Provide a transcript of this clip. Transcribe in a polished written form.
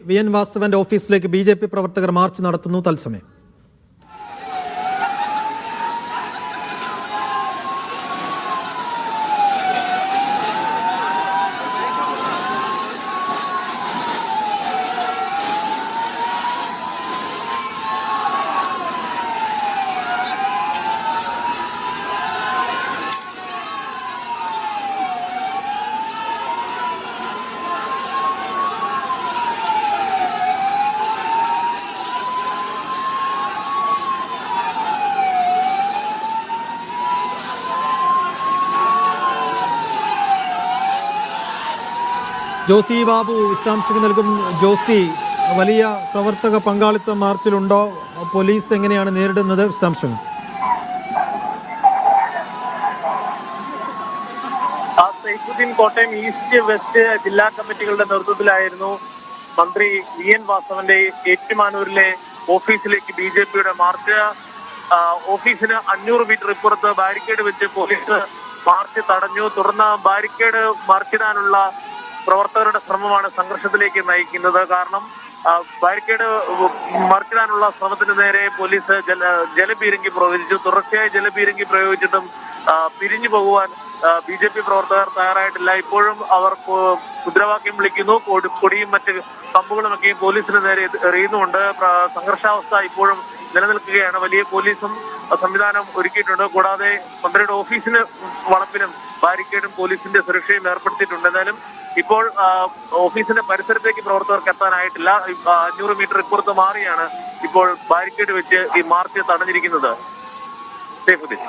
വി.എൻ. വാസവന്റെ ഓഫീസിലേക്ക് ബി.ജെ.പി. പ്രവർത്തകർ മാർച്ച് നടത്തുന്നു. തത്സമയം ജോസി ബാബു വിശദാംശങ്ങൾ നൽകും. ജോസി, വലിയ പ്രവർത്തക പങ്കാളിത്തം മാർച്ചിലുണ്ടോ? പോലീസ് എങ്ങനെയാണ് നേരിടുന്നത്? വിശദാംശങ്ങൾ. സൈഫുദ്ദീൻ കോട്ടയം ഈസ്റ്റ് വെസ്റ്റ് ജില്ലാ കമ്മിറ്റികളുടെ നേതൃത്വത്തിലായിരുന്നു മന്ത്രി വി.എൻ. വാസവന്റെ ഏറ്റുമാനൂരിലെ ഓഫീസിലേക്ക് ബി.ജെ.പിയുടെ മാർച്ച്. ഓഫീസിന് 500 മീറ്റർ ഇപ്പുറത്ത് ബാരിക്കേഡ് വെച്ച് പോലീസ് മാർച്ച് തടഞ്ഞു. തുടർന്ന് ബാരിക്കേഡ് മറിച്ചിടാനുള്ള പ്രവർത്തകരുടെ ശ്രമമാണ് സംഘർഷത്തിലേക്ക് നയിക്കുന്നത്. കാരണം ബാരിക്കേഡ് മറിച്ചിടാനുള്ള ശ്രമത്തിന് നേരെ പോലീസ് ജലപീരങ്കി പ്രയോഗിച്ചു. തുടർച്ചയായി ജലപീരങ്കി പ്രയോഗിച്ചിട്ടും പിരിഞ്ഞു പോകുവാൻ ബി.ജെ.പി. പ്രവർത്തകർ തയ്യാറായിട്ടില്ല. ഇപ്പോഴും അവർ മുദ്രാവാക്യം വിളിക്കുന്നു. കൊടിയും മറ്റ് കമ്പുകളുമൊക്കെയും പോലീസിന് നേരെ എറിയുന്നുമുണ്ട്. സംഘർഷാവസ്ഥ ഇപ്പോഴും നിലനിൽക്കുകയാണ്. വലിയ പോലീസും സംവിധാനം ഒരുക്കിയിട്ടുണ്ട്. കൂടാതെ മന്ത്രിയുടെ ഓഫീസിന് വളപ്പിലും ബാരിക്കേഡും പോലീസിന്റെ സുരക്ഷയും ഏർപ്പെടുത്തിയിട്ടുണ്ട്. എന്നാലും ഇപ്പോൾ ഓഫീസിന്റെ പരിസരത്തേക്ക് പ്രവർത്തകർക്ക് എത്താനായിട്ടില്ല. 500 മീറ്റർ ഇപ്പുറത്ത് മാറിയാണ് ഇപ്പോൾ ബാരിക്കേഡ് വെച്ച് ഈ മാർച്ച് തടഞ്ഞിരിക്കുന്നത്. സൈഫുദ്ദീൻ.